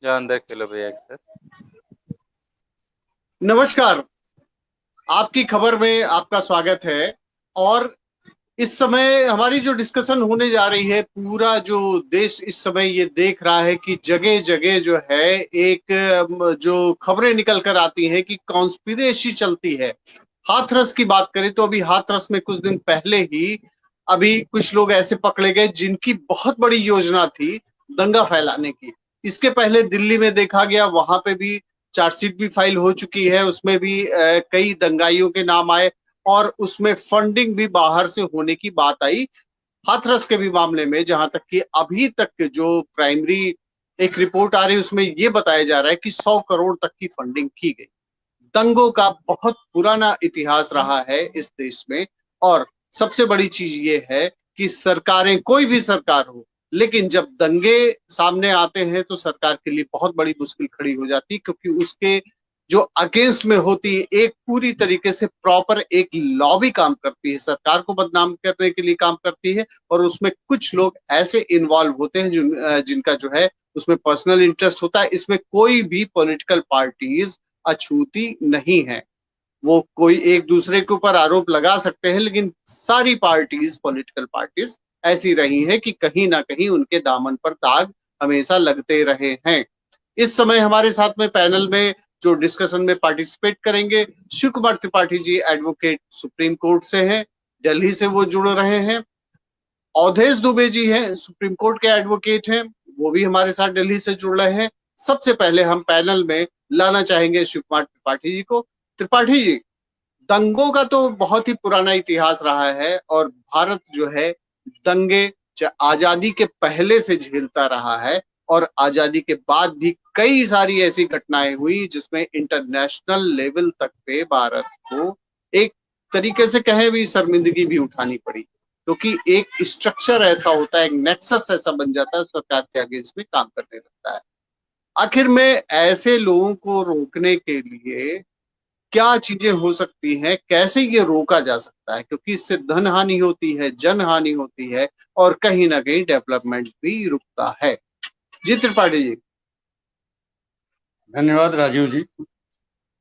जान दे किलो भैया एक सर। नमस्कार। आपकी खबर में आपका स्वागत है। और इस समय हमारी जो डिस्कशन होने जा रही है, पूरा जो देश इस समय ये देख रहा है कि जगह जगह जो है एक जो खबरें निकल कर आती हैं कि कॉन्स्पिरेसी चलती है। हाथरस की बात करें तो अभी हाथरस में कुछ दिन पहले ही अभी कुछ लोग ऐसे पकड़े गए जिनकी बहुत बड़ी योजना थी दंगा फैलाने की। इसके पहले दिल्ली में देखा गया, वहां पे भी चार्जशीट भी फाइल हो चुकी है, उसमें भी कई दंगाइयों के नाम आए और उसमें फंडिंग भी बाहर से होने की बात आई। हाथरस के भी मामले में जहां तक कि अभी तक जो प्राइमरी एक रिपोर्ट आ रही है उसमें यह बताया जा रहा है कि 100 करोड़ तक की फंडिंग की गई। दंगों का बहुत पुराना इतिहास रहा है इस देश में। और सबसे बड़ी चीज ये है कि सरकारें, कोई भी सरकार हो, लेकिन जब दंगे सामने आते हैं तो सरकार के लिए बहुत बड़ी मुश्किल खड़ी हो जाती है, क्योंकि उसके जो अगेंस्ट में होती है एक पूरी तरीके से प्रॉपर एक लॉबी काम करती है, सरकार को बदनाम करने के लिए काम करती है। और उसमें कुछ लोग ऐसे इन्वॉल्व होते हैं जिनका जो है उसमें पर्सनल इंटरेस्ट होता है। इसमें कोई भी पॉलिटिकल पार्टीज अछूती नहीं है। वो कोई एक दूसरे के ऊपर आरोप लगा सकते हैं, लेकिन सारी पार्टीज, पॉलिटिकल पार्टीज ऐसी रही हैं कि कहीं ना कहीं उनके दामन पर दाग हमेशा लगते रहे हैं। इस समय हमारे साथ में पैनल में जो डिस्कशन में पार्टिसिपेट करेंगे, Shiv Kumar Tripathi ji advocate supreme court से हैं, दिल्ली से वो जुड़ रहे हैं। अवधेश दुबे जी हैं, सुप्रीम कोर्ट के एडवोकेट हैं, वो भी हमारे साथ दिल्ली से जुड़ रहे हैं। सबसे पहले हम पैनल में लाना चाहेंगे शिव कुमार त्रिपाठी जी को। त्रिपाठी जी, दंगों का तो बहुत ही पुराना इतिहास रहा है और भारत जो है दंगे आजादी के पहले से झेलता रहा है। और आजादी के बाद भी कई सारी ऐसी घटनाएं हुई जिसमें इंटरनेशनल लेवल तक पे भारत को एक तरीके से कहें भी शर्मिंदगी भी उठानी पड़ी, क्योंकि एक स्ट्रक्चर ऐसा होता है, एक नेक्सस ऐसा बन जाता है, सरकार के अगेंस्ट में काम करने लगता है। आखिर में ऐसे लोगों को रोकने के लिए क्या चीजें हो सकती हैं, कैसे ये रोका जा सकता है, क्योंकि इससे धन हानि होती है, जन हानि होती है और कहीं ना कहीं डेवलपमेंट भी रुकता है। जी त्रिपाठी जी। धन्यवाद राजीव जी।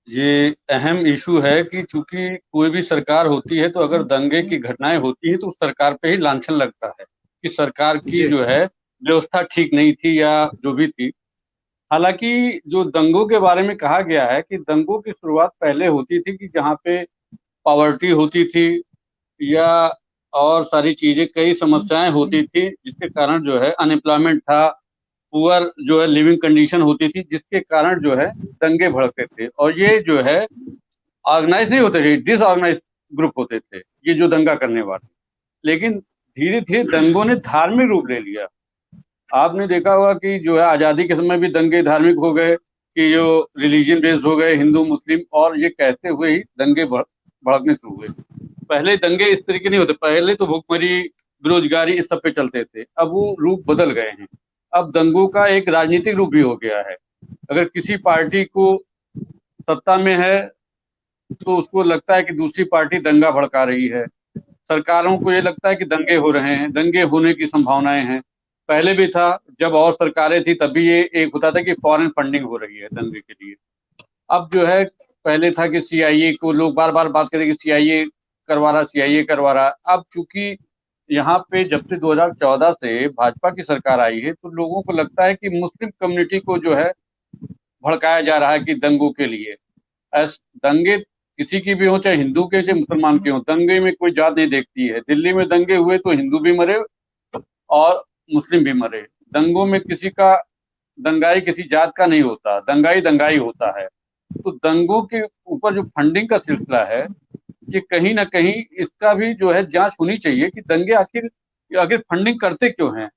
ये अहम इशू है कि चूंकि कोई भी सरकार होती है तो अगर दंगे की घटनाएं होती हैं तो उस सरकार पे ही लांछन लगता है कि सरकार की जी। जो है व्यवस्था ठीक नहीं थी या जो भी थी। हालांकि जो दंगों के बारे में कहा गया है कि दंगों की शुरुआत पहले होती थी कि जहाँ पे पॉवर्टी होती थी या और सारी चीजें, कई समस्याएं होती थी जिसके कारण जो है अनएम्प्लॉयमेंट था, पुअर जो है लिविंग कंडीशन होती थी, जिसके कारण जो है दंगे भड़कते थे। और ये जो है ऑर्गेनाइज नहीं होते थे, डिसऑर्गेनाइज ग्रुप होते थे ये जो दंगा करने वाले। लेकिन धीरे धीरे दंगों ने धार्मिक रूप ले लिया। आपने देखा होगा कि जो है आजादी के समय भी दंगे धार्मिक हो गए कि जो रिलीजन बेस्ड हो गए, हिंदू मुस्लिम, और ये कहते हुए ही दंगे भड़कने शुरू हुए। पहले दंगे इस तरीके नहीं होते, पहले तो भुखमरी, बेरोजगारी इस सब पे चलते थे। अब वो रूप बदल गए हैं। अब दंगों का एक राजनीतिक रूप भी हो गया है। अगर किसी पार्टी को सत्ता में है तो उसको लगता है कि दूसरी पार्टी दंगा भड़का रही है। सरकारों को ये लगता है कि दंगे हो रहे हैं, दंगे होने की संभावनाएं हैं। पहले भी था, जब और सरकारें थी तभी ये एक होता था कि फॉरेन फंडिंग हो रही है दंगे के लिए। अब जो है, पहले था कि सीआईए को लोग बार बार बात करते कि सीआईए करवा रहा, सीआईए करवा रहा। अब चूंकि यहाँ पे जब से 2014 से भाजपा की सरकार आई है तो लोगों को लगता है कि मुस्लिम कम्युनिटी को जो है भड़काया जा रहा है कि दंगों के लिए। दंगे किसी की भी हो, चाहे हिंदू के चाहे मुसलमान के हो, दंगे में कोई जात नहीं देखती है। दिल्ली में दंगे हुए तो हिंदू भी मरे और मुस्लिम भी मरे। दंगों में किसी का दंगाई किसी जात का नहीं होता, दंगाई दंगाई होता है। तो दंगों के ऊपर जो फंडिंग का सिलसिला है, ये कहीं ना कहीं इसका भी जो है जांच होनी चाहिए कि दंगे आखिर आखिर फंडिंग करते क्यों हैं।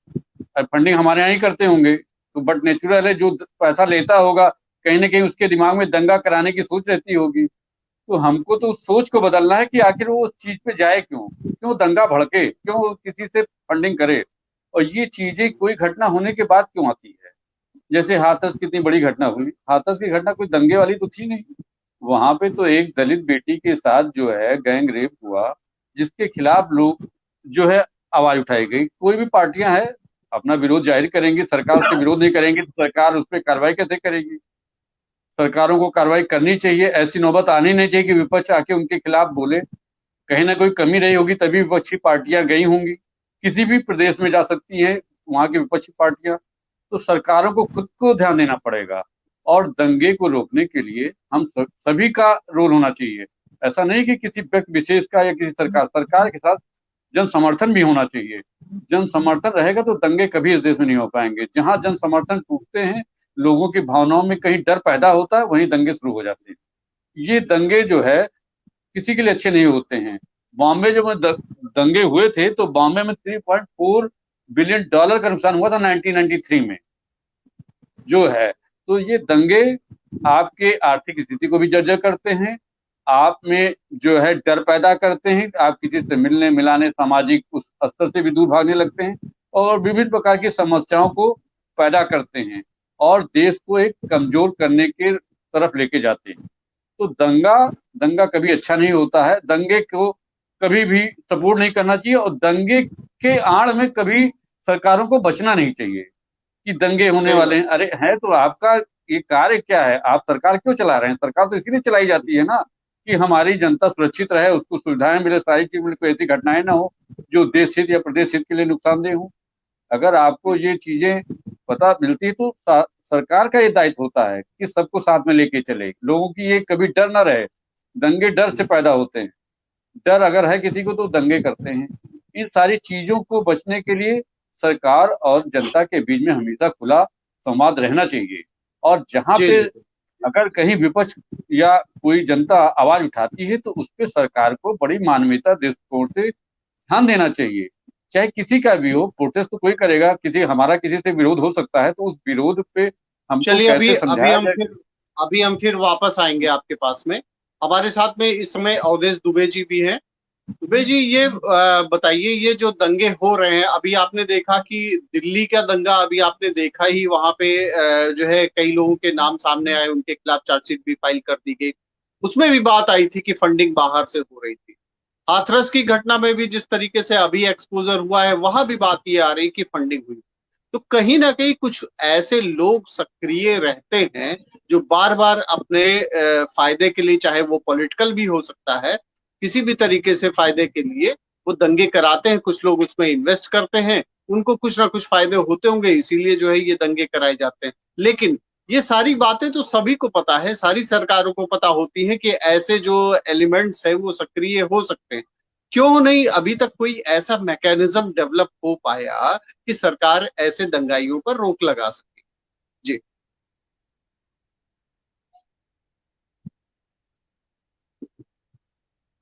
फंडिंग हमारे यहाँ ही करते होंगे तो बट नेचुरल है, जो पैसा लेता होगा कहीं ना कहीं उसके दिमाग में दंगा कराने की सोच रहती होगी। तो हमको तो उस सोच को बदलना है कि आखिर वो उस चीज पे जाए क्यों, क्यों दंगा भड़के, क्यों किसी से फंडिंग करे। और ये चीजें कोई घटना होने के बाद क्यों आती है। जैसे हाथरस कितनी बड़ी घटना हुई, हाथरस की घटना कोई दंगे वाली तो थी नहीं। वहां पे तो एक दलित बेटी के साथ जो है गैंग रेप हुआ, जिसके खिलाफ लोग जो है आवाज उठाई गई। कोई भी पार्टियां हैं, अपना विरोध जाहिर करेंगे, सरकार उससे विरोध नहीं करेंगे तो सरकार उस पर कार्रवाई कैसे करेगी? सरकारों को कार्रवाई करनी चाहिए, ऐसी नौबत आनी नहीं चाहिए कि विपक्ष आके उनके खिलाफ बोले। कहीं ना कोई कमी रही होगी तभी विपक्षी पार्टियां गई होंगी, किसी भी प्रदेश में जा सकती हैं वहां की विपक्षी पार्टियां। तो सरकारों को खुद को ध्यान देना पड़ेगा, और दंगे को रोकने के लिए हम सभी का रोल होना चाहिए। ऐसा नहीं कि किसी व्यक्ति विशेष का या किसी सरकार के साथ जन समर्थन भी होना चाहिए। जन समर्थन रहेगा तो दंगे कभी इस देश में नहीं हो पाएंगे। जहां जन समर्थन टूटते हैं, लोगों की भावनाओं में कहीं डर पैदा होता है, वहीं दंगे शुरू हो जाते हैं। ये दंगे जो है किसी के लिए अच्छे नहीं होते हैं। बॉम्बे जब दंगे हुए थे तो बॉम्बे में 3.4 बिलियन डॉलर का नुकसान हुआ था 1993 में जो है। तो ये दंगे आपके आर्थिक स्थिति को भी जर्जर करते हैं, आप में जो है डर पैदा करते हैं, आप किसी से मिलने मिलाने सामाजिक उस स्तर से भी दूर भागने लगते हैं, और विभिन्न प्रकार की समस्याओं को पैदा करते हैं, और देश को एक कमजोर करने के तरफ लेके जाते हैं। तो दंगा दंगा कभी अच्छा नहीं होता है। दंगे को कभी भी सपोर्ट नहीं करना चाहिए, और दंगे के आड़ में कभी सरकारों को बचना नहीं चाहिए कि दंगे होने सही वाले बात। हैं। अरे है तो आपका ये कार्य क्या है? आप सरकार क्यों चला रहे हैं? सरकार तो इसीलिए चलाई जाती है ना कि हमारी जनता सुरक्षित रहे, उसको सुविधाएं मिले, सारी चीज मिले, कोई ऐसी घटनाएं ना हो जो देश हित या प्रदेश हित के लिए नुकसानदेह हो। अगर आपको ये चीजें पता मिलती है तो सरकार का ये दायित्व होता है कि सबको साथ में लेके चले, लोगों की ये कभी डर ना रहे। दंगे डर से पैदा होते हैं, डर अगर है किसी को तो दंगे करते हैं। इन सारी चीजों को बचने के लिए सरकार और जनता के बीच में हमेशा खुला संवाद रहना चाहिए। और जहां जी पे जी। अगर कहीं विपक्ष या कोई जनता आवाज उठाती है तो उस पे सरकार को बड़ी मानवीयता दृष्टिकोण से ध्यान देना चाहिए। चाहे किसी का भी हो, प्रोटेस्ट तो कोई करेगा, किसी से विरोध हो सकता है, तो उस विरोध पे हमको चलिए, अभी कैसे अभी समझाया हम जाए। फिर अभी हम फिर वापस आएंगे आपके पास में। हमारे साथ में इस समय अवधेश दुबे जी भी हैं। दुबे जी, ये बताइए, ये जो दंगे हो रहे हैं, अभी आपने देखा कि दिल्ली का दंगा अभी आपने देखा ही, वहां पे जो है कई लोगों के नाम सामने आए, उनके खिलाफ चार्जशीट भी फाइल कर दी गई। उसमें भी बात आई थी कि फंडिंग बाहर से हो रही थी। हाथरस की घटना में भी जिस तरीके से अभी एक्सपोजर हुआ है, वहां भी बात ये आ रही कि फंडिंग हुई। तो कहीं ना कहीं कुछ ऐसे लोग सक्रिय रहते हैं जो बार बार अपने फायदे के लिए, चाहे वो पॉलिटिकल भी हो सकता है, किसी भी तरीके से फायदे के लिए वो दंगे कराते हैं। कुछ लोग उसमें इन्वेस्ट करते हैं, उनको कुछ ना कुछ फायदे होते होंगे, इसीलिए जो है ये दंगे कराए जाते हैं। लेकिन ये सारी बातें तो सभी को पता है, सारी सरकारों को पता होती है कि ऐसे जो एलिमेंट्स है वो सक्रिय हो सकते हैं। क्यों नहीं अभी तक कोई ऐसा मैकेनिज्म डेवलप हो पाया कि सरकार ऐसे दंगाइयों पर रोक लगा सके? जी।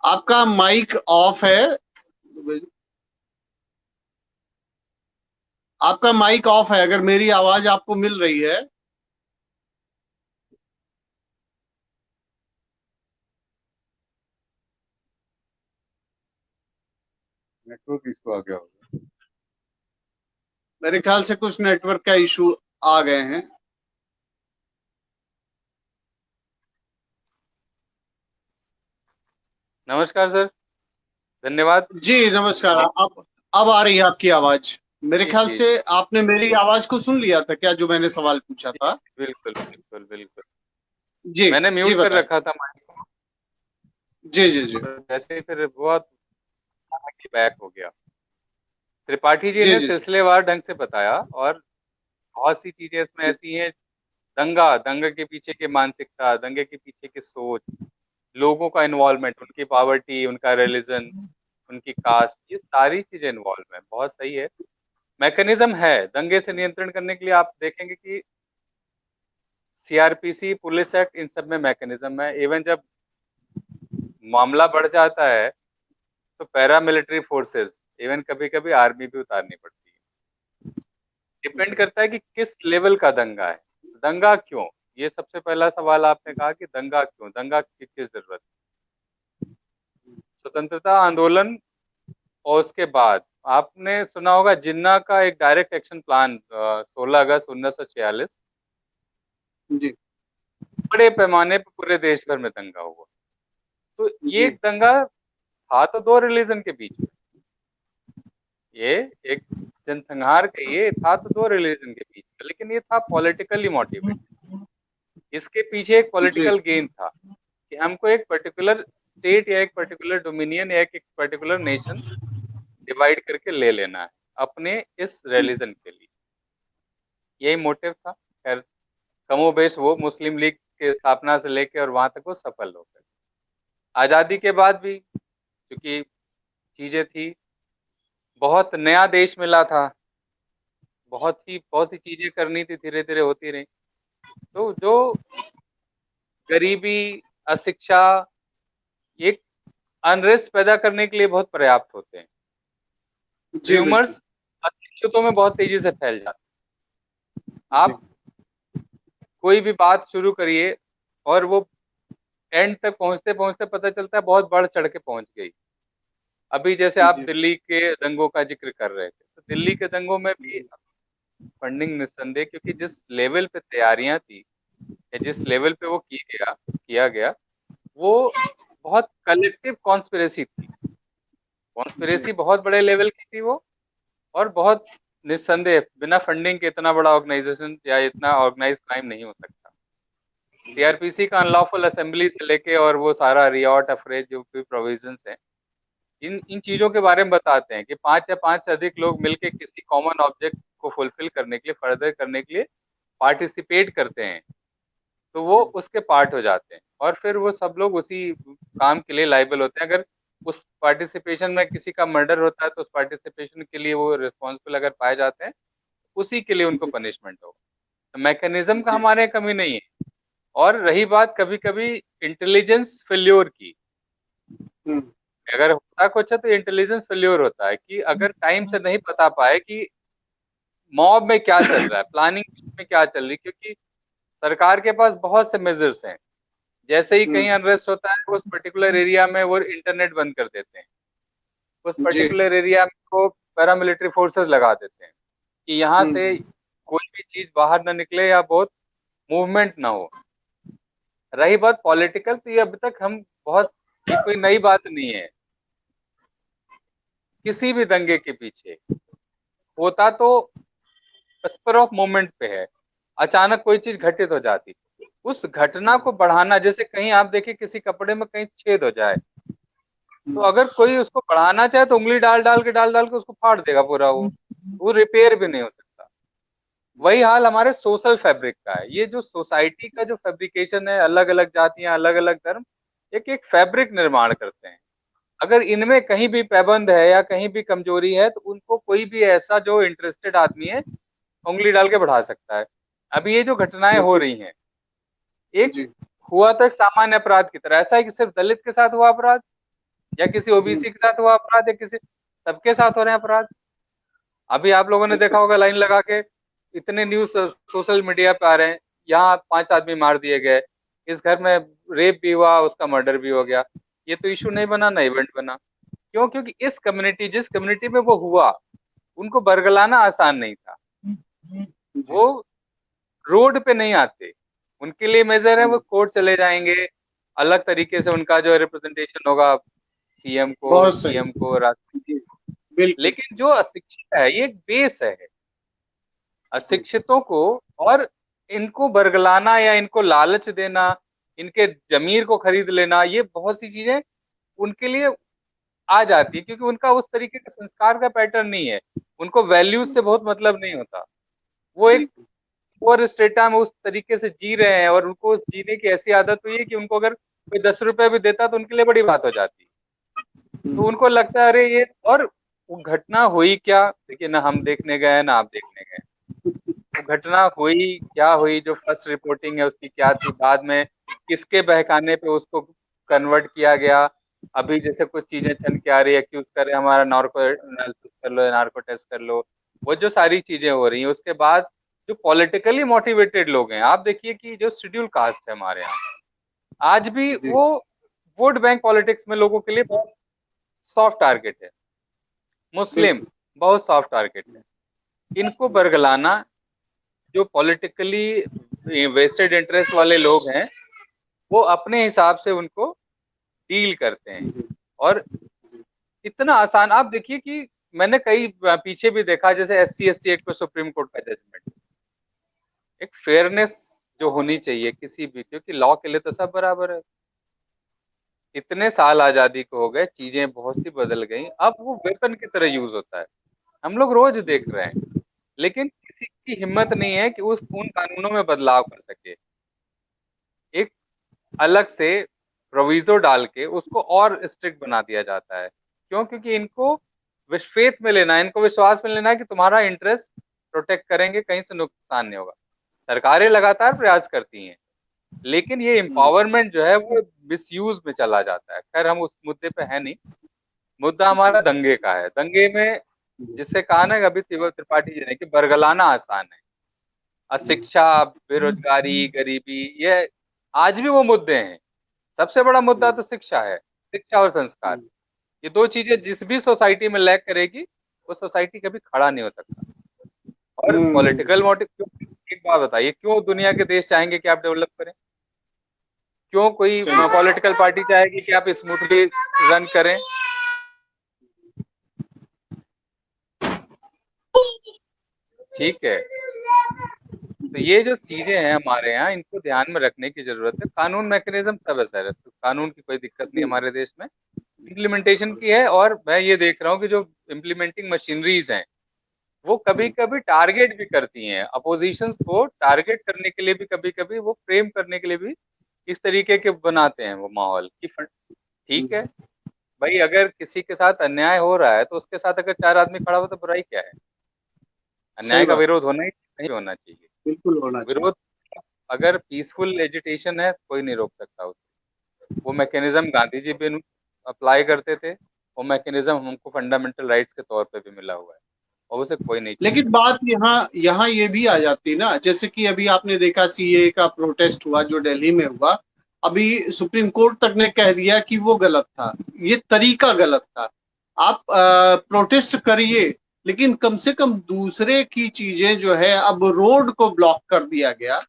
आपका माइक ऑफ है। आपका माइक ऑफ है, अगर मेरी आवाज आपको मिल रही है। नेटवर्क इशू आ गया होगा। मेरे ख्याल से कुछ नेटवर्क का इशू आ गए हैं। नमस्कार सर। धन्यवाद। जी नमस्कार। अब आ रही है आपकी आवाज। मेरे जी ख्याल जी से आपने मेरी आवाज को सुन लिया था क्या, जो मैंने सवाल पूछा जी, था? बिल्कुल बिल्कुल बिल्कुल। जी। मैंने जी म्यूट कर बताएं। रखा था माइक को, जी जी जी। और वैसे ही फिर बहुत बैक हो गया। त्रिपाठी जी जी ने जी जी। सिलसिलेवार ढंग से बताया, और बहुत सी चीजें इसमें जी ऐसी हैं। दंगे के पीछे की मानसिकता, दंगे के पीछे की सोच, लोगों का इन्वॉल्वमेंट, उनकी पॉवर्टी, उनका रिलीजन, उनकी कास्ट, ये सारी चीजें इन्वॉल्व है। बहुत सही है। मैकेनिज्म है दंगे से नियंत्रण करने के लिए। आप देखेंगे कि सीआरपीसी, पुलिस एक्ट, इन सब में मैकेनिज्म है। इवन जब मामला बढ़ जाता है तो पैरामिलिट्री फोर्सेस, इवन कभी कभी आर्मी भी उतारनी पड़ती है। डिपेंड करता है कि किस लेवल का दंगा है। दंगा क्यों? ये सबसे पहला सवाल आपने कहा कि दंगा क्यों, दंगा की किस जरूरत? स्वतंत्रता आंदोलन और उसके बाद आपने सुना होगा जिन्ना का एक डायरेक्ट एक्शन प्लान, 16 अगस्त 1946। जी बड़े पैमाने पर पूरे देश भर में दंगा हुआ। तो ये जी। दंगा था तो दो रिलीजन के बीच में। ये एक जनसंहार का, ये था तो दो रिलीजन के बीच में, लेकिन ये था पॉलिटिकली मोटिवेटेड। इसके पीछे एक जी पॉलिटिकल गेन था कि हमको एक पर्टिकुलर स्टेट या एक पर्टिकुलर डोमिनियन या एक पर्टिकुलर नेशन डिवाइड करके ले लेना है अपने इस रिलीजन के लिए। यही मोटिव था। खैर, कमोबेश वो मुस्लिम लीग के स्थापना से लेके और वहां तक वो सफल हो गए। आजादी के बाद भी क्योंकि चीजें थी, बहुत नया देश मिला था, बहुत सी चीजें करनी थी, धीरे धीरे होती रही। तो जो गरीबी, अशिक्षा, एक अनरेस्ट पैदा करने के लिए बहुत पर्याप्त होते हैं। जी बिल्कुल। र्यूमर्स अशिक्षितों में बहुत तेजी से फैल जाते हैं। जी आप कोई भी बात शुरू करिए और वो एंड तक पहुंचते पहुंचते पता चलता है बहुत बढ़ चढ़ के पहुंच गई। अभी जैसे आप जी दिल्ली के दंगों का जिक्र कर रहे थे, तो दिल्ली के दंगों में भी जी फंडिंग निस्संदेह, क्योंकि जिस लेवल पे तैयारियां थी या जिस लेवल पे वो किया गया, वो बहुत कलेक्टिव कॉन्स्पिरेसी थी। जी कॉन्स्पिरेसी बहुत बड़े लेवल की थी वो, और बहुत निस्संदेह बिना फंडिंग के इतना बड़ा ऑर्गेनाइजेशन या इतना ऑर्गेनाइज क्राइम नहीं हो सकता। सीआरपीसी का अनलॉफुल असेंबली से लेके और वो सारा रियॉट अफरेज जो भी प्रोविजंस हैं, इन इन चीजों के बारे में बताते हैं कि 5 या 5 से अधिक लोग मिलके किसी कॉमन ऑब्जेक्ट को फुलफिल करने के लिए, फर्दर करने के लिए पार्टिसिपेट करते हैं, तो वो उसके पार्ट हो जाते हैं और फिर वो सब लोग उसी काम के लिए लाइबल होते हैं। अगर उस पार्टिसिपेशन में किसी का मर्डर होता है तो उस पार्टिसिपेशन के लिए वो रिस्पॉन्सिबल अगर पाए जाते हैं, उसी के लिए उनको पनिशमेंट हो। तो मैकेनिज्म का जी हमारे यहाँ कमी नहीं है। और रही बात कभी कभी इंटेलिजेंस फेल्योर की, हम्म, अगर होता कुछ है तो इंटेलिजेंस फेल्योर होता है कि अगर टाइम से नहीं बता पाए कि मॉब में क्या चल रहा है, प्लानिंग में क्या चल रही है, क्योंकि सरकार के पास बहुत से मेजर्स हैं। जैसे ही कहीं हम्म, अनरेस्ट होता है उस पर्टिकुलर एरिया में वो इंटरनेट बंद कर देते हैं, उस जी पर्टिकुलर एरिया में वो पैरामिलिट्री फोर्सेस लगा देते हैं कि यहाँ से हम्म, कोई भी चीज बाहर ना निकले या बहुत मूवमेंट ना हो। रही बात पॉलिटिकल, तो ये अभी तक हम बहुत, ये कोई नई बात नहीं है। किसी भी दंगे के पीछे होता तो स्पर ऑफ मोमेंट पे है, अचानक कोई चीज घटित हो जाती, उस घटना को बढ़ाना, जैसे कहीं आप देखिए किसी कपड़े में कहीं छेद हो जाए, तो अगर कोई उसको बढ़ाना चाहे तो उंगली डाल डाल के उसको फाड़ देगा पूरा, वो रिपेयर भी नहीं हो सकता। वही हाल हमारे सोशल फैब्रिक का है। ये जो सोसाइटी का जो फैब्रिकेशन है, अलग अलग जातियां, अलग अलग धर्म एक एक फैब्रिक निर्माण करते हैं। अगर इनमें कहीं भी पैबंद है या कहीं भी कमजोरी है तो उनको कोई भी ऐसा जो इंटरेस्टेड आदमी है उंगली डाल के बढ़ा सकता है। अभी ये जो घटनाएं हो बिल्कुल। रही हैं, एक जी हुआ तो एक सामान्य अपराध की तरह, ऐसा है कि सिर्फ दलित के साथ हुआ अपराध या किसी हम्म, ओबीसी के साथ हुआ अपराध या किसी, सबके साथ हो रहे हैं अपराध। अभी आप लोगों ने देखा बिल्कुल। होगा लाइन लगा के, इतने न्यूज सोशल मीडिया पे आ रहे हैं, यहाँ 5 आदमी मार दिए गए, इस घर में रेप भी हुआ, उसका मर्डर भी हो गया। ये तो इशू नहीं बना, ना इवेंट बना। क्यों? क्योंकि इस कम्युनिटी, जिस कम्युनिटी में वो हुआ, उनको बरगलाना आसान नहीं था। जी वो रोड पे नहीं आते, उनके लिए मेजर है वो हम्म, कोर्ट चले जाएंगे, अलग तरीके से उनका जो रिप्रेजेंटेशन होगा, सीएम को, बहुत सही। पीएम को, राष्ट्रपति को। बिल्कुल। लेकिन जो अशिक्षित है, ये एक बेस है हम्म, अशिक्षितों को। और इनको बरगलाना या इनको लालच देना, इनके जमीर को खरीद लेना, ये बहुत सी चीजें उनके लिए आ जाती है, क्योंकि उनका उस तरीके का संस्कार का पैटर्न नहीं है। उनको वैल्यूज से बहुत मतलब नहीं होता। वो एक बिल्कुल। और स्टेटा में उस तरीके से जी रहे हैं और उनको उस जीने की ऐसी आदत हुई है कि उनको अगर कोई 10 रुपए भी देता तो उनके लिए बड़ी बात हो जाती। तो हम्म, उनको लगता है अरे ये, और वो घटना हुई क्या, देखिए ना हम देखने गए ना आप देखने गए, वो घटना हुई क्या हुई, जो फर्स्ट रिपोर्टिंग है उसकी क्या थी, बाद में किसके बहकाने पे उसको कन्वर्ट किया गया। अभी जैसे कुछ चीजें छन के आ रही है, एक्यूज कर रहे हैं हमारा नार्को एनालिसिस कर लो, नार्को टेस्ट कर लो, वो जो सारी चीजें हो रही हैं उसके बाद जो पॉलिटिकली मोटिवेटेड लोग हैं, आप देखिए कि जो शेड्यूल कास्ट है हमारे यहाँ, आज भी जी वो वोट बैंक पॉलिटिक्स में लोगों के लिए बहुत सॉफ्ट टारगेट है। मुस्लिम बिल्कुल। बहुत सॉफ्ट टारगेट है। इनको बरगलाना, जो पॉलिटिकली वेस्टेड इंटरेस्ट वाले लोग हैं, वो अपने हिसाब से उनको डील करते हैं। जी और इतना आसान, आप देखिए कि मैंने कई पीछे भी देखा, जैसे SC/ST एक्ट पे सुप्रीम कोर्ट का जजमेंट, एक फेयरनेस जो होनी चाहिए किसी भी, क्योंकि लॉ के लिए तो सब बराबर है। इतने साल आजादी को हो गए, चीजें बहुत सी बदल गई, अब वो वेपन की तरह यूज होता है, हम लोग रोज देख रहे हैं। लेकिन किसी की हिम्मत नहीं है कि उस उन कानूनों में बदलाव कर सके, एक अलग से प्रोविजो डाल के उसको और स्ट्रिक्ट बना दिया जाता है। क्यों? क्योंकि इनको फेथ में लेना है, इनको विश्वास में लेना है कि तुम्हारा इंटरेस्ट प्रोटेक्ट करेंगे, कहीं से नुकसान नहीं होगा। सरकारें लगातार प्रयास करती हैं, लेकिन ये एम्पावरमेंट जो है वो मिसयूज में चला जाता है। खैर, हम उस मुद्दे पे है नहीं, मुद्दा हमारा दंगे का है। दंगे में जिससे कहा ना अभी त्रिपाठी जी ने कि बरगलाना आसान है, अशिक्षा, बेरोजगारी, गरीबी, ये आज भी वो मुद्दे हैं। सबसे बड़ा मुद्दा तो शिक्षा है, शिक्षा और संस्कार। ये दो चीजें जिस भी सोसाइटी में लैक करेगी, वो सोसाइटी कभी खड़ा नहीं हो सकता। और पॉलिटिकल मोटिव, एक बात बताइए, क्यों दुनिया के देश चाहेंगे कि आप डेवलप करें? क्यों कोई पॉलिटिकल पार्टी चाहेगी कि आप स्मूथली रन करें? ठीक है, तो ये जो चीजें हैं हमारे यहाँ, इनको ध्यान में रखने की जरूरत है। कानून मैकेनिज्म सब है सर, कानून की कोई दिक्कत नहीं हमारे देश में, इम्प्लीमेंटेशन की है। और मैं ये देख रहा हूँ कि जो इम्प्लीमेंटिंग मशीनरीज हैं वो कभी कभी टारगेट भी करती हैं अपोजिशंस को, टारगेट करने के लिए भी, कभी कभी वो फ्रेम करने के लिए भी इस तरीके के बनाते हैं वो माहौल की ठीक है भाई, अगर किसी के साथ अन्याय हो रहा है तो उसके साथ अगर 4 आदमी खड़ा हो तो बुराई क्या है? अन्याय का विरोध होना ही नहीं होना चाहिए, बिल्कुल होना चाहिए। विरोध अगर पीसफुल एजिटेशन है कोई नहीं रोक सकता उसे। वो मैकेनिज्म गांधी जी भी अप्लाई करते थे, वो मैकेनिज्म हमको फंडामेंटल राइट्स के तौर पे भी मिला हुआ है, और उसे कोई नहीं। लेकिन बात यहाँ यहाँ ये भी आ जाती ना, जैसे कि अभी आपने देखा CAA का प्रोटेस्ट हुआ जो दिल्ली में हुआ, अभी सुप्रीम कोर्ट तक ने कह दिया कि वो गलत था, ये तरीका गलत था। आप प्रोटेस्ट करिए, लेकिन कम से कम दूसरे की चीजें जो है, अब रोड को ब्लॉक कर दिया गया,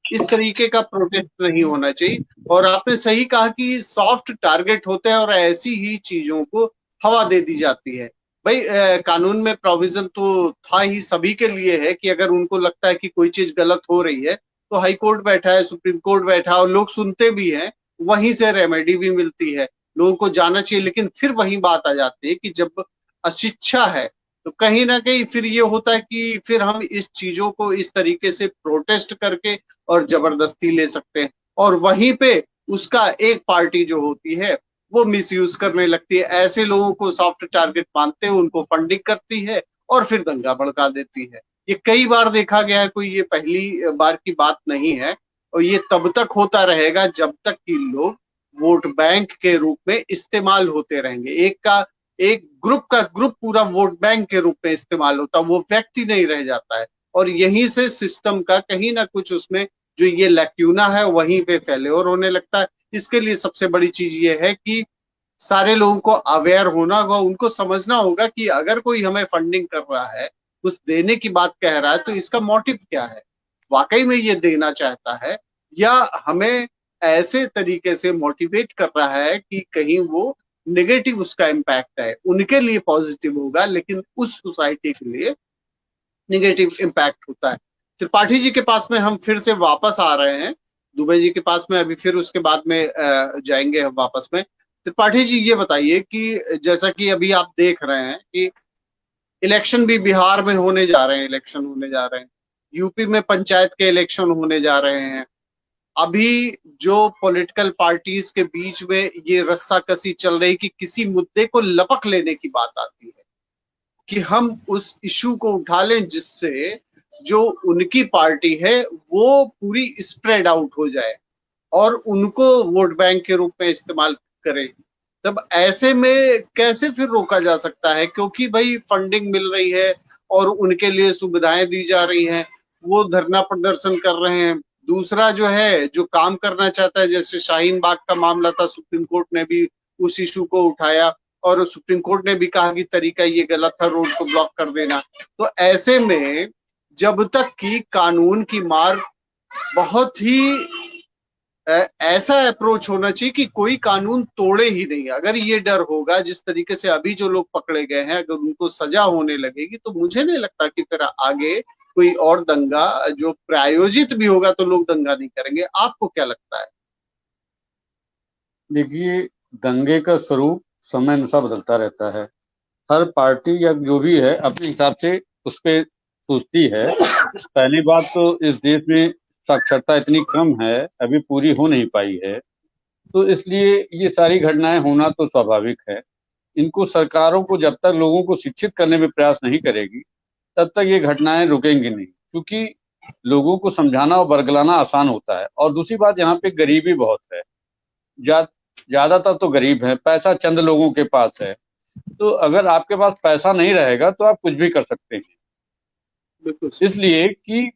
इस तरीके का प्रोटेस्ट नहीं होना चाहिए। और आपने सही कहा कि सॉफ्ट टारगेट होते हैं और ऐसी ही चीजों को हवा दे दी जाती है। भाई कानून में प्रोविजन तो था ही, सभी के लिए है कि अगर उनको लगता है कि कोई चीज गलत हो रही है तो हाई कोर्ट बैठा है, सुप्रीम कोर्ट बैठा है, और लोग सुनते भी हैं, वहीं से रेमेडी भी मिलती है, लोगों को जाना चाहिए। लेकिन फिर वही बात आ जाती है कि जब अशिक्षा है तो कहीं ना कहीं फिर ये होता है कि फिर हम इस चीजों को इस तरीके से प्रोटेस्ट करके और जबरदस्ती ले सकते हैं, और वहीं पे उसका एक पार्टी जो होती है वो मिसयूज करने लगती है, ऐसे लोगों को सॉफ्ट टारगेट मानते हैं, उनको फंडिंग करती है और फिर दंगा भड़का देती है। ये कई बार देखा गया है, कोई ये पहली बार की बात नहीं है, और ये तब तक होता रहेगा जब तक कि लोग वोट बैंक के रूप में इस्तेमाल होते रहेंगे। एक ग्रुप का ग्रुप पूरा वोट बैंक के रूप में इस्तेमाल होता है, वो व्यक्ति नहीं रह जाता है। और यहीं से सिस्टम का कहीं ना कुछ उसमें जो ये लैक्यूना है वहीं पे फेल्योर होने लगता है। इसके लिए सबसे बड़ी चीज ये है कि सारे लोगों को अवेयर होना होगा, उनको समझना होगा कि अगर कोई हमें फंडिंग कर रहा है, कुछ देने की बात कह रहा है, तो इसका मोटिव क्या है, वाकई में ये देना चाहता है या हमें ऐसे तरीके से मोटिवेट कर रहा है कि कहीं वो नेगेटिव उसका इम्पैक्ट है, उनके लिए पॉजिटिव होगा लेकिन उस सोसाइटी के लिए नेगेटिव इम्पैक्ट होता है। त्रिपाठी जी के पास में हम फिर से वापस आ रहे हैं, दुबे जी के पास में अभी फिर उसके बाद में जाएंगे हम वापस में। त्रिपाठी जी ये बताइए कि जैसा कि अभी आप देख रहे हैं कि इलेक्शन भी बिहार में होने जा रहे हैं, इलेक्शन होने जा रहे हैं, यूपी में पंचायत के इलेक्शन होने जा रहे हैं। अभी जो पॉलिटिकल पार्टीज के बीच में ये रस्साकसी चल रही कि किसी मुद्दे को लपक लेने की बात आती है कि हम उस इशू को उठा लें जिससे जो उनकी पार्टी है वो पूरी स्प्रेड आउट हो जाए और उनको वोट बैंक के रूप में इस्तेमाल करें। तब ऐसे में कैसे फिर रोका जा सकता है, क्योंकि भाई फंडिंग मिल रही है और उनके लिए सुविधाएं दी जा रही हैं, वो धरना प्रदर्शन कर रहे हैं। दूसरा जो है, जो काम करना चाहता है, जैसे शाहीन बाग का मामला था, सुप्रीम कोर्ट ने भी उस इशू को उठाया और सुप्रीम कोर्ट ने भी कहा कि तरीका ये गलत था, रोड को ब्लॉक कर देना। तो ऐसे में जब तक कि कानून की मार बहुत ही ऐसा अप्रोच होना चाहिए कि कोई कानून तोड़े ही नहीं। अगर ये डर होगा, जिस तरीके से अभी जो लोग पकड़े गए हैं, अगर उनको सजा होने लगेगी, तो मुझे नहीं लगता कि फिर आगे कोई और दंगा जो प्रायोजित भी होगा तो लोग दंगा नहीं करेंगे। आपको क्या लगता है? देखिए, दंगे का स्वरूप समय अनुसार बदलता रहता है। हर पार्टी या जो भी है अपने हिसाब से उस पे सोचती है। पहली बात तो इस देश में साक्षरता इतनी कम है, अभी पूरी हो नहीं पाई है, तो इसलिए ये सारी घटनाएं होना तो स्वाभाविक है। इनको सरकारों को जब तक लोगों को शिक्षित करने में प्रयास नहीं करेगी तब तक ये घटनाएं रुकेंगी नहीं, क्योंकि लोगों को समझाना और बरगलाना आसान होता है। और दूसरी बात, यहाँ पे गरीबी बहुत है। जा, ज्यादातर तो गरीब है, पैसा चंद लोगों के पास है। तो अगर आपके पास पैसा नहीं रहेगा तो आप कुछ भी कर सकते हैं। बिल्कुल सही। इसलिए कि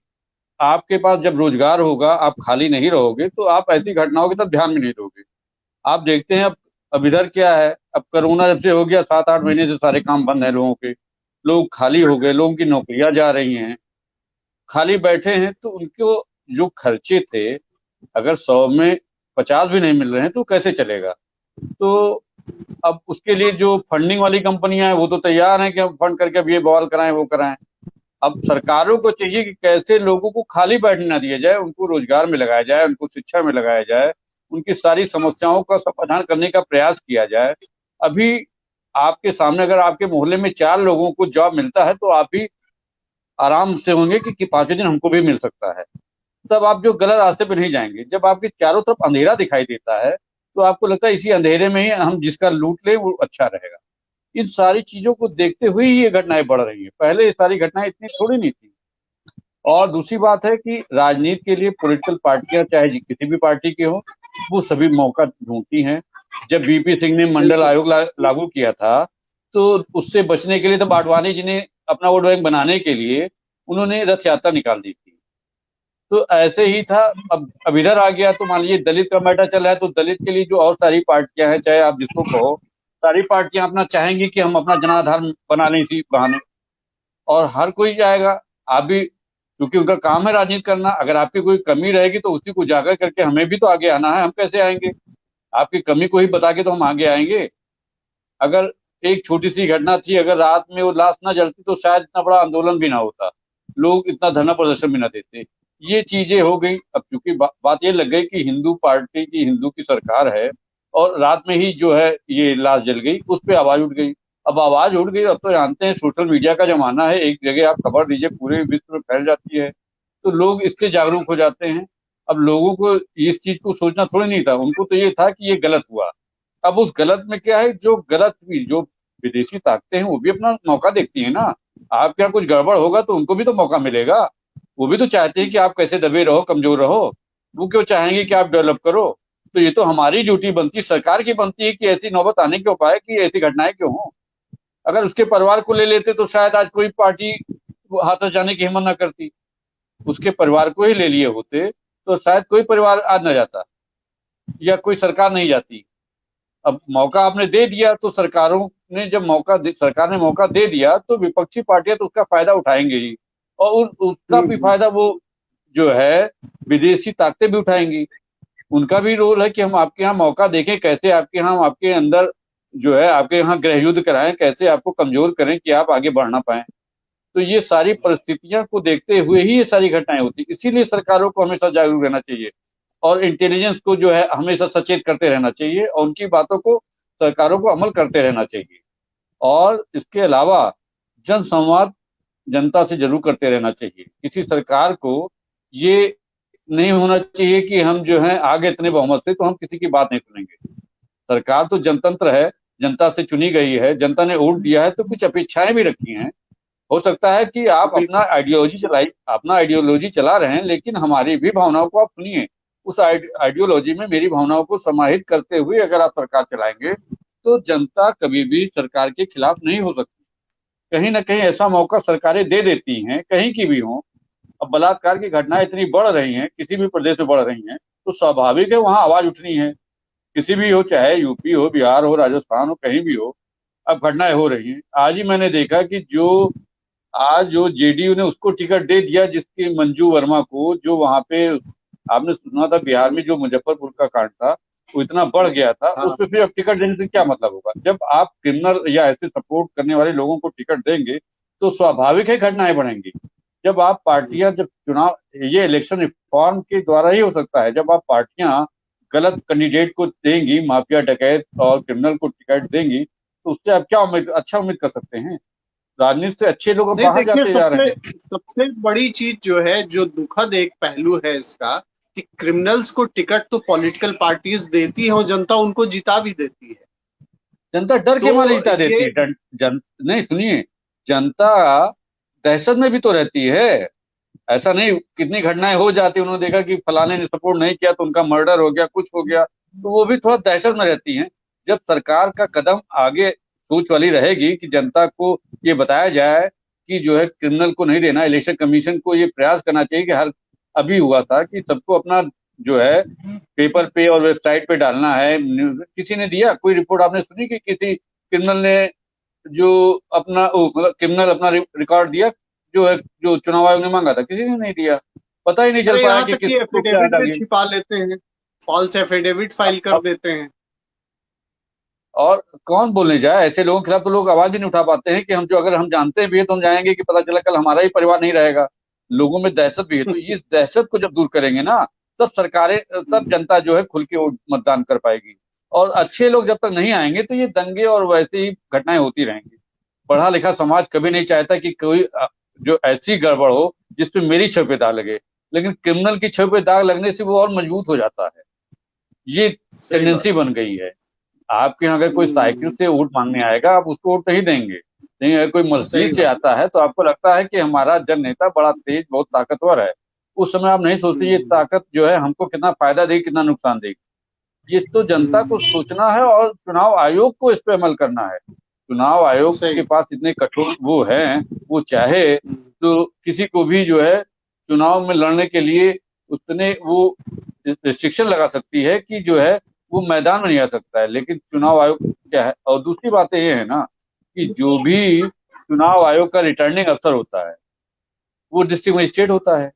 आपके पास जब रोजगार होगा, आप खाली नहीं रहोगे, तो आप ऐसी घटनाओं की तरफ ध्यान में नहीं दोगे। आप देखते हैं अब इधर क्या है, अब कोरोना जब से हो गया 7-8 महीने से सारे काम बंद है लोगों के, लोग खाली हो गए, लोगों की नौकरियां जा रही हैं, खाली बैठे हैं, तो उनको जो खर्चे थे, अगर 100 में 50 भी नहीं मिल रहे हैं तो कैसे चलेगा। तो अब उसके लिए जो फंडिंग वाली कंपनियां हैं वो तो तैयार हैं कि हम फंड करके अब ये बवाल कराएं वो कराएं। अब सरकारों को चाहिए कि कैसे लोगों को खाली बैठने ना दिया जाए, उनको रोजगार में लगाया जाए, उनको शिक्षा में लगाया जाए, उनकी सारी समस्याओं का समाधान करने का प्रयास किया जाए। अभी आपके सामने अगर आपके मोहल्ले में 4 लोगों को जॉब मिलता है तो आप भी आराम से होंगे कि 5वें दिन हमको भी मिल सकता है। तब आप जो गलत रास्ते पे नहीं जाएंगे। जब आपके चारों तरफ अंधेरा दिखाई देता है तो आपको लगता है इसी अंधेरे में ही हम जिसका लूट ले वो अच्छा रहेगा। इन सारी चीजों को देखते हुए ही ये घटनाएं बढ़ रही हैं, पहले ये सारी घटनाएं इतनी थोड़ी नहीं थी। और दूसरी बात है कि राजनीति के लिए पॉलिटिकल पार्टियां चाहे किसी भी पार्टी के हो, वो सभी मौका ढूंढती हैं। जब बीपी सिंह ने मंडल बिल्कुल। आयोग लागू किया था, तो उससे बचने के लिए तो आडवाणी जी ने अपना वोट बैंक बनाने के लिए उन्होंने रथ यात्रा निकाल दी थी। तो ऐसे ही था। अब इधर आ गया तो मान लीजिए दलित का मैटर चल रहा है, तो दलित के लिए जो और सारी पार्टियां हैं, चाहे आप जिसको कहो, सारी पार्टियां अपना चाहेंगी कि हम अपना जनाधार बना लें इसी बहाने, और हर कोई जाएगा। आप भी, क्योंकि उनका काम है राजनीति करना। अगर आपकी कोई कमी रहेगी तो उसी को उजागर करके हमें भी तो आगे आना है। हम कैसे आएंगे? आपकी कमी को ही बता के तो हम आगे आएंगे। अगर एक छोटी सी घटना थी, अगर रात में वो लाश ना जलती तो शायद इतना बड़ा आंदोलन भी ना होता, लोग इतना धरना प्रदर्शन भी ना देते। ये चीजें हो गई। अब चूंकि बात ये लग गई कि हिंदू पार्टी की, हिंदू की सरकार है, और रात में ही जो है ये लाश जल गई, उस पर आवाज उठ गई। अब आवाज उठ गई, अब तो जानते हैं सोशल मीडिया का जमाना है, एक जगह आप खबर दीजिए पूरे विश्व में फैल जाती है, तो लोग इससे जागरूक हो जाते हैं। अब लोगों को इस चीज को सोचना थोड़ी नहीं था, उनको तो ये था कि ये गलत हुआ। अब उस गलत में क्या है, जो गलत भी, जो विदेशी ताकतें हैं वो भी अपना मौका देखती है ना। आपके यहाँ कुछ गड़बड़ होगा तो उनको भी तो मौका मिलेगा। वो भी तो चाहते हैं कि आप कैसे दबे रहो, कमजोर रहो। वो क्यों चाहेंगे कि आप डेवलप करो? तो ये तो हमारी ड्यूटी बनती, सरकार की बनती है कि ऐसी नौबत आने क्यों पाए, कि ऐसी घटनाएं क्यों हो। अगर उसके परिवार को ले लेते तो शायद आज कोई पार्टी हाथ जाने की हिम्मत ना करती। उसके परिवार को ही ले लिए होते तो शायद कोई परिवार आज न जाता, या कोई सरकार नहीं जाती। अब मौका आपने दे दिया तो सरकारों ने, जब सरकार ने मौका दे दिया तो विपक्षी पार्टियां तो उसका फायदा उठाएंगे ही। और उसका भी फायदा वो जो है विदेशी ताकतें भी उठाएंगी। उनका भी रोल है कि हम आपके यहाँ मौका देखें, कैसे आपके यहाँ, हम आपके अंदर जो है आपके यहाँ गृह युद्ध कराएं, कैसे आपको कमजोर करें कि आप आगे बढ़ ना पाए। तो ये सारी परिस्थितियां को देखते हुए ही ये सारी घटनाएं होती। इसीलिए सरकारों को हमेशा जागरूक रहना चाहिए, और इंटेलिजेंस को जो है हमेशा सचेत करते रहना चाहिए, और उनकी बातों को सरकारों को अमल करते रहना चाहिए। और इसके अलावा जन संवाद जनता से जरूर करते रहना चाहिए। किसी सरकार को ये नहीं होना चाहिए कि हम जो है आगे इतने बहुमत से तो हम किसी की बात नहीं सुनेंगे। सरकार तो जनतंत्र है, जनता से चुनी गई है, जनता ने वोट दिया है, तो कुछ अपेक्षाएं भी रखी हैं। हो सकता है कि आप अपना आइडियोलॉजी चला रहे हैं, लेकिन हमारी भी भावनाओं को आप सुनिए। उस आइडियोलॉजी में मेरी भावनाओं को समाहित करते हुए अगर आप सरकार चलाएंगे तो जनता कभी भी सरकार के खिलाफ नहीं हो सकती। कहीं ना कहीं ऐसा मौका सरकारें दे देती हैं, कहीं की भी हो। अब बलात्कार की घटनाएं इतनी बढ़ रही हैं, किसी भी प्रदेश में बढ़ रही हैं, तो स्वाभाविक है वहां आवाज उठनी है। किसी भी हो, चाहे यूपी हो, बिहार हो, राजस्थान हो, कहीं भी हो, अब घटनाएं हो रही हैं। आज ही मैंने देखा कि आज जो जेडीयू ने उसको टिकट दे दिया, जिसकी मंजू वर्मा को, जो वहां पे आपने सुना था बिहार में जो मुजफ्फरपुर का कांड था वो इतना बढ़ गया था, उस हाँ पे फिर अब टिकट देने से क्या मतलब होगा? जब आप क्रिमिनल या ऐसे सपोर्ट करने वाले लोगों को टिकट देंगे तो स्वाभाविक है घटनाएं बढ़ेंगी। जब आप पार्टियां, जब चुनाव, ये इलेक्शन रिफॉर्म के द्वारा ही हो सकता है, जब आप पार्टियां गलत कैंडिडेट को देंगी, माफिया डकैत और क्रिमिनल को टिकट देंगी, तो उससे आप क्या उम्मीद, अच्छा उम्मीद कर सकते हैं? राजनीति से अच्छे लोग अब नहीं, बाहर देखिए जाते जा रहे सबसे हैं। सबसे बड़ी चीज जो है, जो दुखद एक पहलू है इसका, कि क्रिमिनल्स को टिकट तो पॉलिटिकल पार्टीज देती है और जनता उनको जिता भी देती है। जनता डर के मारे तो जिता देती ये है। नहीं, सुनिए, जनता दहशत में भी तो रहती है। ऐसा नहीं, कितनी घटनाएं हो जाती, उन्होंने देखा कि फलाने ने सपोर्ट नहीं किया तो उनका मर्डर हो गया, कुछ हो गया, तो वो भी थोड़ा दहशत में रहती हैं। जब सरकार का कदम आगे सोच वाली रहेगी कि जनता को ये बताया जाए कि जो है क्रिमिनल को नहीं देना, इलेक्शन कमीशन को ये प्रयास करना चाहिए कि हर, अभी हुआ था कि सबको अपना जो है पेपर पे और वेबसाइट पे डालना है। किसी ने दिया कोई रिपोर्ट आपने सुनी कि किसी क्रिमिनल ने जो अपना मतलब क्रिमिनल अपना रिकॉर्ड दिया, जो है जो चुनाव आयोग ने मांगा था? किसी ने नहीं दिया। पता ही नहीं चल अरे पाया यहाँ कि तक कि किसको क्या एफिडेविट भी डालिए। छिपा लेते हैं, फॉल्स एफिडेविट फाइल कर अब देते हैं। और कौन बोलने जाए? ऐसे लोगों के खिलाफ तो लोग आवाज भी नहीं उठा पाते हैं कि हम जो, अगर हम जानते भी है तो हम जाएंगे कि पता चला कल हमारा ही परिवार नहीं रहेगा। लोगों में दहशत भी है, तो इस दहशत को जब दूर करेंगे ना, तब सरकारें, तब जनता जो है खुल के मतदान कर पाएगी। और अच्छे लोग जब तक नहीं आएंगे तो ये दंगे और वैसे ही घटनाएं होती रहेंगी। पढ़ा लिखा समाज कभी नहीं चाहता कि कोई जो ऐसी गड़बड़ हो जिसपे मेरी छवि पे दाग लगे, लेकिन क्रिमिनल की छवि पे दाग लगने से वो और मजबूत हो जाता है। ये सही बात। टेंडेंसी बन गई है। आपके यहाँ अगर कोई साइकिल हम्म, से वोट मांगने आएगा, आप उसको वोट नहीं देंगे। नहीं, अगर कोई सही मर्सिडीज से बात। आता है तो आपको लगता है कि हमारा जन नेता बड़ा तेज, बहुत ताकतवर है। उस समय आप नहीं सोचते ये हम्म, ताकत जो है हमको कितना फायदा देगी, कितना नुकसान देगी। ये तो जनता को हम्म, सोचना है और चुनाव आयोग को इस पे अमल करना है। चुनाव आयोग के सही। पास इतने कठोर वो हैं, वो चाहे हम्म, तो किसी को भी जो है चुनाव में लड़ने के लिए उतने वो रिस्ट्रिक्शन लगा सकती है कि जो है वो मैदान में नहीं आ सकता है। लेकिन चुनाव आयोग क्या है, और दूसरी बात ये है ना कि जो भी चुनाव आयोग का रिटर्निंग अफसर होता है वो डिस्ट्रिक्ट मजिस्ट्रेट होता है।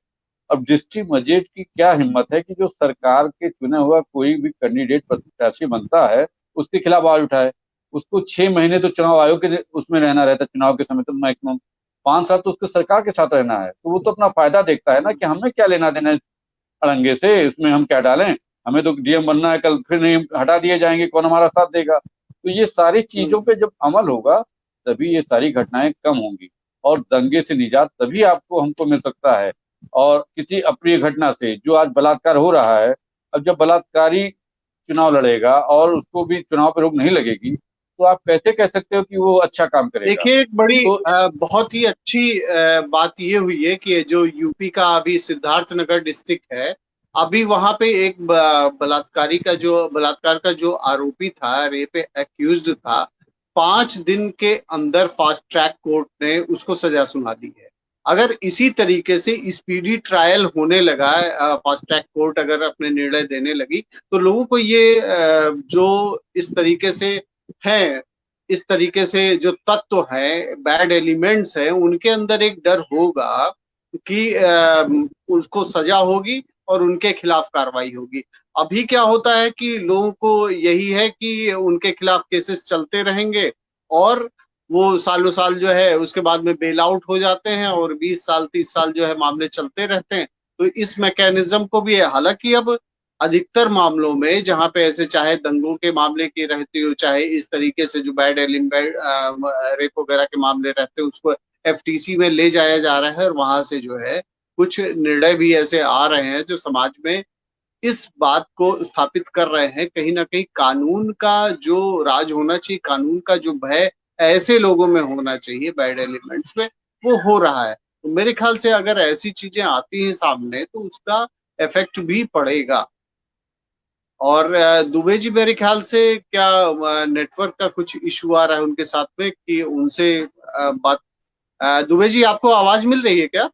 अब डिस्ट्रिक्ट मजिस्ट्रेट की क्या हिम्मत है कि जो सरकार के चुना हुआ कोई भी कैंडिडेट प्रत्याशी बनता है उसके खिलाफ आवाज उठाए? उसको 6 महीने तो चुनाव आयोग के उसमें रहना रहता है, चुनाव के समय तो मैक्सिमम 5 साल तो उसको सरकार के साथ रहना है। तो वो तो अपना फायदा देखता है ना कि हमें क्या लेना देना है अड़ंगे से, इसमें हम क्या डालें, हमें तो डीएम बनना है, कल फिर नहीं हटा दिए जाएंगे, कौन हमारा साथ देगा? तो ये सारी चीजों पे जब अमल होगा तभी ये सारी घटनाएं कम होंगी और दंगे से निजात तभी आपको हमको मिल सकता है। और किसी अप्रिय घटना से, जो आज बलात्कार हो रहा है, अब जब बलात्कारी चुनाव लड़ेगा और उसको भी चुनाव पे रोक नहीं लगेगी तो आप कैसे कह सकते हो कि वो अच्छा काम करेगा? देखिए एक बड़ी तो बहुत ही अच्छी बात ये हुई है कि जो यूपी का अभी सिद्धार्थनगर डिस्ट्रिक्ट है, अभी वहां पे एक बलात्कार का जो आरोपी था, रेप एक्यूज्ड था, 5 दिन के अंदर फास्ट ट्रैक कोर्ट ने उसको सजा सुना दी है। अगर इसी तरीके से स्पीडी ट्रायल होने लगा, फास्ट ट्रैक कोर्ट अगर अपने निर्णय देने लगी, तो लोगों को ये जो इस तरीके से है, इस तरीके से जो तत्व है, बैड एलिमेंट्स है, उनके अंदर एक डर होगा कि उसको सजा होगी और उनके खिलाफ कार्रवाई होगी। अभी क्या होता है कि लोगों को यही है कि उनके खिलाफ केसेस चलते रहेंगे और वो सालों साल जो है उसके बाद में बेल आउट हो जाते हैं और 20 साल 30 साल जो है मामले चलते रहते हैं। तो इस मैकेनिज्म को भी है, हालांकि अब अधिकतर मामलों में जहां पे ऐसे, चाहे दंगों के मामले की रहती हो, चाहे इस तरीके से जो बैड एलिमेंट रेप वगैरह के मामले रहते हैं, उसको एफटीसी में ले जाया जा रहा है और वहां से जो है कुछ निर्णय भी ऐसे आ रहे हैं जो समाज में इस बात को स्थापित कर रहे हैं, कहीं ना कहीं कानून का जो राज होना चाहिए, कानून का जो भय ऐसे लोगों में होना चाहिए बैड एलिमेंट्स में, वो हो रहा है। तो मेरे ख्याल से अगर ऐसी चीजें आती हैं सामने तो उसका इफेक्ट भी पड़ेगा। और दुबे जी, मेरे ख्याल से क्या नेटवर्क का कुछ इशू आ रहा है उनके साथ में कि उनसे बात, दुबे जी आपको आवाज मिल रही है क्या?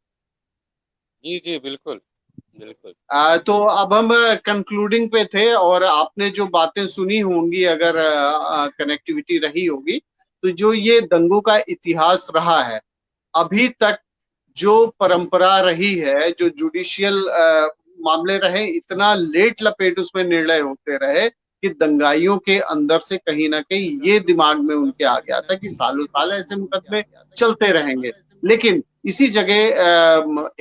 जी जी बिल्कुल बिल्कुल। तो अब हम कंक्लूडिंग पे थे और आपने जो बातें सुनी होंगी, अगर कनेक्टिविटी रही होगी, तो जो ये दंगों का इतिहास रहा है अभी तक, जो परंपरा रही है, जो जुडिशियल मामले रहे, इतना लेट लपेट उसमें निर्णय होते रहे कि दंगाइयों के अंदर से कहीं ना कहीं ये दिमाग में उनके आ गया था कि सालों साल ऐसे मुकदमे चलते रहेंगे। लेकिन इसी जगह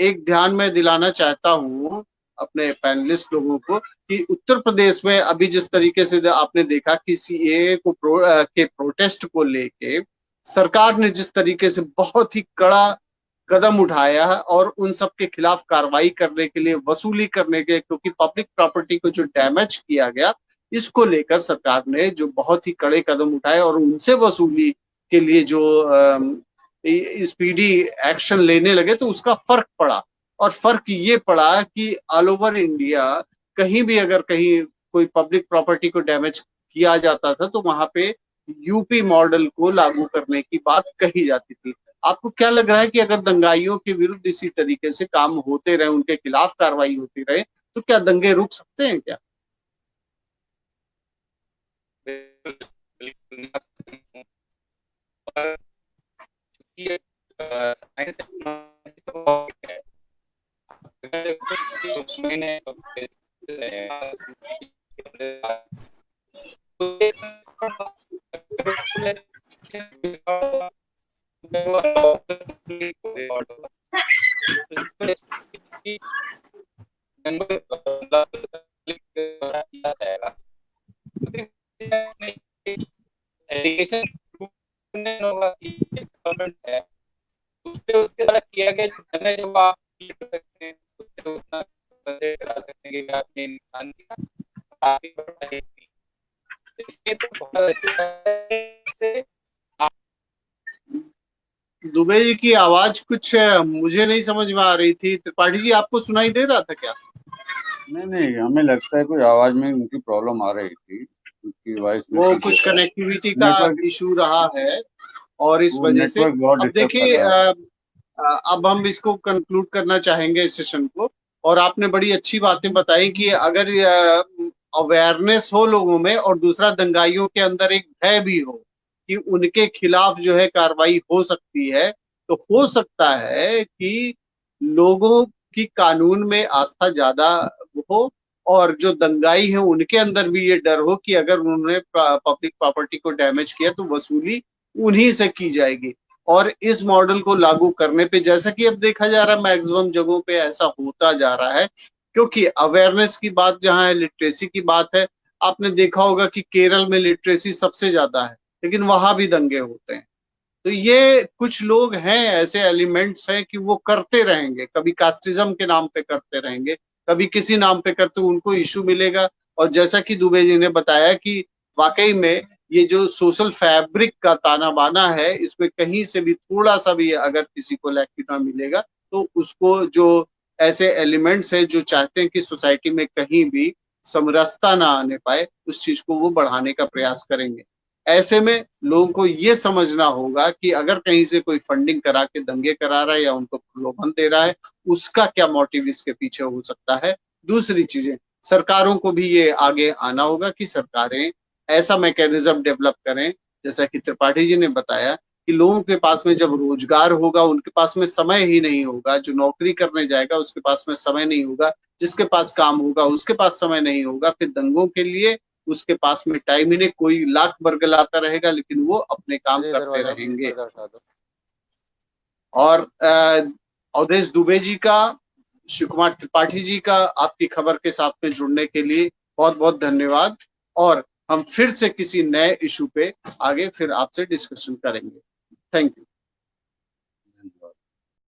एक ध्यान में दिलाना चाहता हूँ अपने पैनलिस्ट लोगों को कि उत्तर प्रदेश में अभी जिस तरीके से आपने देखा कि सीएए के प्रोटेस्ट को लेके सरकार ने जिस तरीके से बहुत ही कड़ा कदम उठाया है और उन सब के खिलाफ कार्रवाई करने के लिए, वसूली करने के, क्योंकि पब्लिक प्रॉपर्टी को जो डैमेज किया गया इसको लेकर सरकार ने जो बहुत ही कड़े कदम उठाए और उनसे वसूली के लिए जो स्पीडी एक्शन लेने लगे, तो उसका फर्क पड़ा। और फर्क ये पड़ा कि ऑल ओवर इंडिया कहीं भी अगर कहीं कोई पब्लिक प्रॉपर्टी को डैमेज किया जाता था तो वहां पे यूपी मॉडल को लागू करने की बात कही जाती थी। आपको क्या लग रहा है कि अगर दंगाइयों के विरुद्ध इसी तरीके से काम होते रहे, उनके खिलाफ कार्रवाई होती रहे, तो क्या दंगे रुक सकते हैं क्या? एलिगेशन होगा कि गवर्नमेंट है उसके द्वारा किया गया जो डैमेज होगा आप सकते हैं, उससे उतना कंसिडर करा सकते हैं कि आपने नुकसान किया, काफी बड़ा है। इसके तो बहुत अच्छा है। दुबे जी की आवाज कुछ मुझे नहीं समझ में आ रही थी। त्रिपाठी जी आपको सुनाई दे रहा था क्या? नहीं, हमें लगता है कोई आवाज में उनकी प्रॉब्लम आ रही थी, उनकी वॉइस में वो कुछ कनेक्टिविटी का इशू रहा है और इस वजह से। अब देखिए, अब हम इसको कंक्लूड करना चाहेंगे इस सेशन को। और आपने बड़ी अच्छी बातें बताई कि अगर अवेयरनेस हो लोगों में और दूसरा दंगाइयों के अंदर एक भय भी हो कि उनके खिलाफ जो है कार्रवाई हो सकती है, तो हो सकता है कि लोगों की कानून में आस्था ज्यादा हो और जो दंगाई है उनके अंदर भी ये डर हो कि अगर उन्होंने पब्लिक प्रॉपर्टी को डैमेज किया तो वसूली उन्हीं से की जाएगी। और इस मॉडल को लागू करने पे, जैसा कि अब देखा जा रहा है मैक्सिमम जगहों पे ऐसा होता जा रहा है, क्योंकि अवेयरनेस की बात जहां है, लिटरेसी की बात है। आपने देखा होगा कि केरल में लिटरेसी सबसे ज्यादा है, लेकिन वहां भी दंगे होते हैं। तो ये कुछ लोग हैं, ऐसे एलिमेंट्स हैं कि वो करते रहेंगे, कभी कास्टिज्म के नाम पे करते रहेंगे, कभी किसी नाम पे करते, उनको इशू मिलेगा। और जैसा कि दुबे जी ने बताया कि वाकई में ये जो सोशल फैब्रिक का ताना बाना है, इसमें कहीं से भी थोड़ा सा भी अगर किसी को लैक्यूना मिलेगा तो उसको, जो ऐसे एलिमेंट्स हैं जो चाहते हैं कि सोसाइटी में कहीं भी समरसता ना आने पाए, उस चीज को वो बढ़ाने का प्रयास करेंगे। ऐसे में लोगों को ये समझना होगा कि अगर कहीं से कोई फंडिंग करा के दंगे करा रहा है या उनको प्रलोभन दे रहा है, उसका क्या मोटिव इसके पीछे हो सकता है। दूसरी चीजें, सरकारों को भी ये आगे आना होगा कि सरकारें ऐसा मैकेनिज्म डेवलप करें, जैसा कि त्रिपाठी जी ने बताया कि लोगों के पास में जब रोजगार होगा उनके पास में समय ही नहीं होगा, जो नौकरी करने जाएगा उसके पास में समय नहीं होगा, जिसके पास काम होगा उसके पास समय नहीं होगा, फिर दंगों के लिए उसके पास में टाइम ही नहीं। कोई लाख बरगलाता रहेगा लेकिन वो अपने काम करते रहेंगे। और अवधेश दुबे जी का, शिव कुमार त्रिपाठी जी का आपकी खबर के साथ में जुड़ने के लिए बहुत बहुत धन्यवाद। और हम फिर से किसी नए इशू पे आगे फिर आपसे डिस्कशन करेंगे। Thank you.